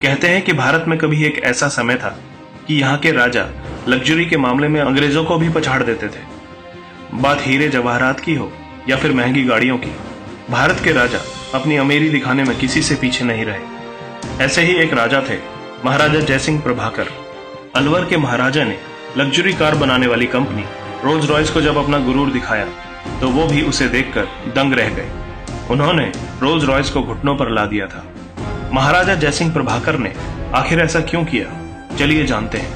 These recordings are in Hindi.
कहते हैं कि भारत में कभी एक ऐसा समय था कि यहाँ के राजा लग्जरी के मामले में अंग्रेजों को भी पछाड़ देते थे। बात हीरे जवाहरात की हो या फिर महंगी गाड़ियों की, भारत के राजा अपनी अमीरी दिखाने में किसी से पीछे नहीं रहे। ऐसे ही एक राजा थे, महाराजा जयसिंह प्रभाकर। अलवर के महाराजा ने लग्जरी कार बनाने वाली कंपनी रोल्स रॉयस को जब अपना गुरूर दिखाया तो वो भी उसे देखकर दंग रह गए। उन्होंने रोल्स रॉयस को घुटनों पर ला दिया था। महाराजा जयसिंह प्रभाकर ने आखिर ऐसा क्यों किया, चलिए जानते हैं।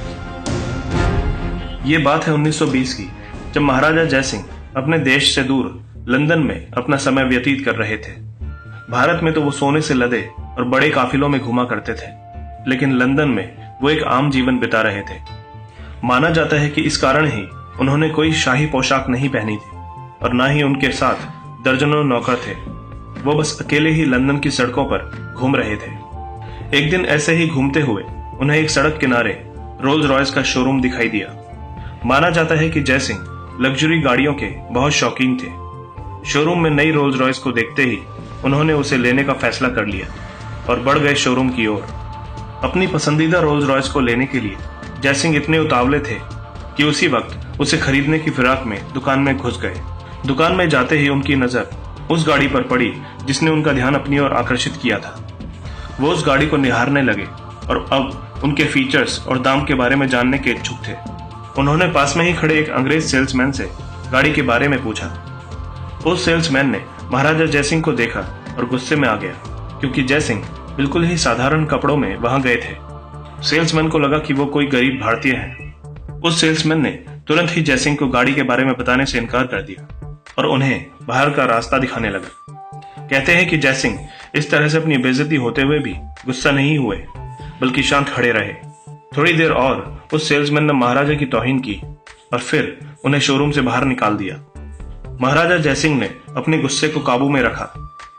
ये बात है 1920 की, जब महाराजा जयसिंह अपने देश से दूर लंदन में अपना समय व्यतीत कर रहे थे। भारत में तो वो सोने से लदे और बड़े काफिलों में घुमा करते थे, लेकिन लंदन में वो एक आम जीवन बिता रहे थे। माना जाता है कि इस कारण ही उन्होंने कोई शाही पोशाक नहीं पहनी थी और ना ही उनके साथ दर्जनों नौकर थे। वो बस अकेले ही लंदन की सड़कों पर घूम रहे थे। एक दिन ऐसे ही घूमते हुए उन्हें एक सड़क किनारे रोल्स रॉयस का शोरूम दिखाई दिया। माना जाता है कि जयसिंह लग्जरी गाड़ियों के बहुत शौकीन थे। शोरूम में नई रोल्स रॉयस को देखते ही उन्होंने उसे लेने का फैसला कर लिया और बढ़ गए शोरूम की ओर। अपनी पसंदीदा रोल्स रॉयस को लेने के लिए जयसिंह इतने उतावले थे कि उसी वक्त उसे खरीदने की फिराक में दुकान में घुस गए। दुकान में जाते ही उनकी नजर उस गाड़ी पर पड़ी जिसने उनका ध्यान अपनी ओर आकर्षित किया था। वो उस गाड़ी को निहारने लगे और अब उनके फीचर्स और दाम के बारे में जानने के इच्छुक थे। उन्होंने पास में ही खड़े एक अंग्रेज सेल्समैन से गाड़ी के बारे में पूछा। उस सेल्समैन ने महाराजा जयसिंह को देखा और गुस्से में आ गया, क्योंकि जयसिंह बिल्कुल ही साधारण कपड़ों में वहां गए थे। सेल्समैन को लगा कि वो कोई गरीब भारतीय है। उस सेल्समैन ने तुरंत ही जयसिंह को गाड़ी के बारे में बताने से इनकार कर दिया और उन्हें बाहर का रास्ता दिखाने लगा। कहते हैं कि जयसिंह इस तरह से अपनी बेइज्जती होते हुए भी गुस्सा नहीं हुए, बल्कि शांत खड़े रहे। थोड़ी देर और उस सेल्समैन ने महाराजा की तौहीन की और फिर उन्हें शोरूम से बाहर निकाल दिया। महाराजा जयसिंह ने अपने गुस्से को काबू में रखा,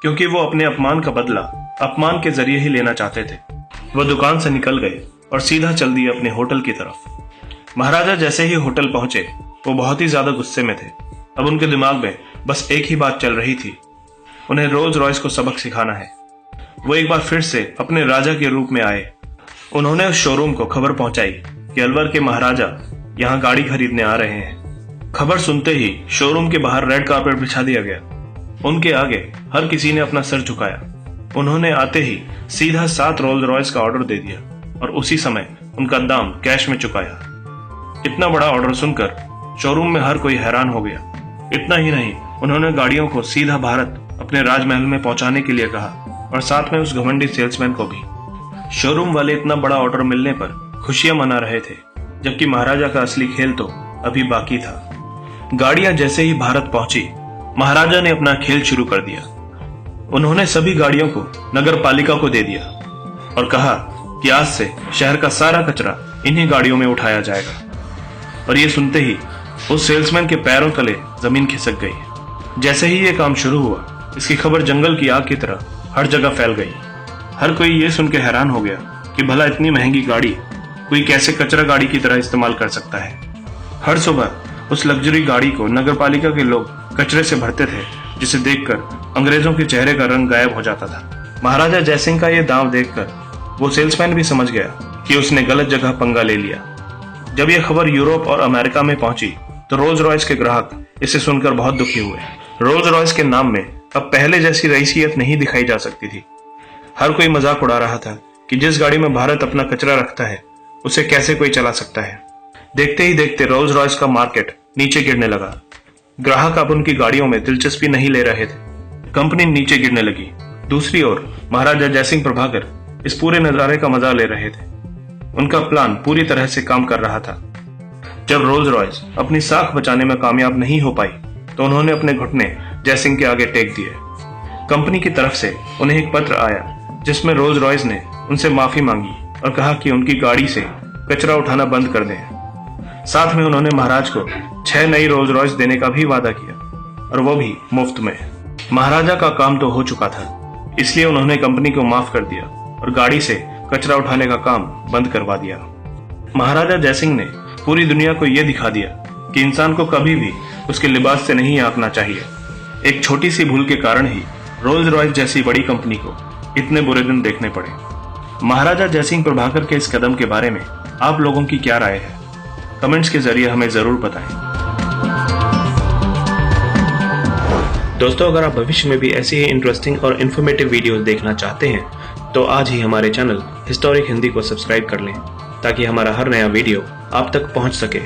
क्योंकि वो अपने अपमान का बदला अपमान के जरिए ही लेना चाहते थे। वो दुकान से निकल गए और सीधा चल दिए अपने होटल की तरफ। महाराजा जैसे ही होटल पहुंचे वो बहुत ही ज्यादा गुस्से में थे। अब उनके दिमाग में बस एक ही बात चल रही थी, उन्हें रोल्स रॉयस को सबक सिखाना है। वो एक बार फिर से अपने राजा के रूप में आए। उन्होंने उस शोरूम को खबर पहुंचाई कि अलवर के महाराजा यहाँ गाड़ी खरीदने आ रहे हैं। खबर सुनते ही शोरूम के बाहर रेड कारपेट बिछा दिया गया। उनके आगे हर किसी ने अपना सर झुकाया। उन्होंने आते ही सीधा 7 रोल्स रॉयस का ऑर्डर दे दिया और उसी समय उनका दाम कैश में चुकाया। इतना बड़ा ऑर्डर सुनकर शोरूम में हर कोई हैरान हो गया। इतना ही नहीं, उन्होंने गाड़ियों को सीधा भारत अपने राजमहल में पहुंचाने के लिए कहा और साथ में उस घमंडी सेल्समैन को भी। शोरूम वाले इतना बड़ा ऑर्डर मिलने पर खुशियां मना रहे थे, जबकि महाराजा का असली खेल तो अभी बाकी था। गाड़ियां जैसे ही भारत पहुंची, महाराजा ने अपना खेल शुरू कर दिया। उन्होंने सभी गाड़ियों को नगर पालिका को दे दिया और कहा कि आज से शहर का सारा कचरा इन्हीं गाड़ियों में उठाया जाएगा। और ये सुनते ही उस सेल्समैन के पैरों तले जमीन खिसक गई। जैसे ही ये काम शुरू हुआ, इसकी खबर जंगल की आग की तरह हर जगह फैल गई। हर कोई ये सुन के हैरान हो गया कि भला इतनी महंगी गाड़ी कोई कैसे कचरा गाड़ी की तरह इस्तेमाल कर सकता है। हर सुबह उस लग्जरी गाड़ी को नगर पालिका के लोग कचरे से भरते थे, जिसे देखकर अंग्रेजों के चेहरे का रंग गायब हो जाता था। महाराजा जयसिंह का ये दांव देखकर वो सेल्समैन भी समझ गया कि उसने गलत जगह पंगा ले लिया। जब यह खबर यूरोप और अमेरिका में पहुंची तो रोल्स रॉयस के ग्राहक इसे सुनकर बहुत दुखी हुए। रोल्स रॉयस के नाम में अब पहले जैसी रईसियत नहीं दिखाई जा सकती थी। हर कोई मजाक उड़ा रहा था कि जिस गाड़ी में भारत अपना कचरा रखता है उसे कैसे कोई चला सकता है। देखते ही देखते रोल्स रॉयस का मार्केट नीचे गिरने लगा। ग्राहक अब उनकी गाड़ियों में दिलचस्पी नहीं ले रहे थे। कंपनी नीचे गिरने लगी। दूसरी ओर महाराजा जयसिंह प्रभाकर इस पूरे नजारे का मजा ले रहे थे। उनका प्लान पूरी तरह से काम कर रहा था। जब रोल्स रॉयस अपनी साख बचाने में कामयाब नहीं हो पाई तो उन्होंने अपने घुटने जयसिंह के आगे टेक दिए। कंपनी की तरफ से उन्हें एक पत्र आया जिसमें रोल्स रॉयस ने उनसे माफी मांगी और कहा कि उनकी गाड़ी से कचरा उठाना बंद कर दें। साथ में उन्होंने महाराज को 6 नई रोल्स रॉयस देने का भी वादा किया, और वो भी मुफ्त में। महाराजा का काम तो हो चुका था, इसलिए उन्होंने कंपनी को माफ कर दिया और गाड़ी से कचरा उठाने का काम बंद करवा दिया। महाराजा जयसिंह ने पूरी दुनिया को यह दिखा दिया कि इंसान को कभी भी उसके लिबास से नहीं आंकना चाहिए। एक छोटी सी भूल के कारण ही रोल्स रॉयस जैसी बड़ी कंपनी को इतने बुरे दिन देखने पड़े। महाराजा जयसिंह प्रभाकर के इस कदम के बारे में आप लोगों की क्या राय है? कमेंट्स के जरिए हमें जरूर बताएं। दोस्तों, अगर आप भविष्य में भी ऐसी ही इंटरेस्टिंग और इन्फॉर्मेटिव वीडियोस देखना चाहते हैं तो आज ही हमारे चैनल हिस्टोरिक हिंदी को सब्सक्राइब कर लें ताकि हमारा हर नया वीडियो आप तक पहुंच सके।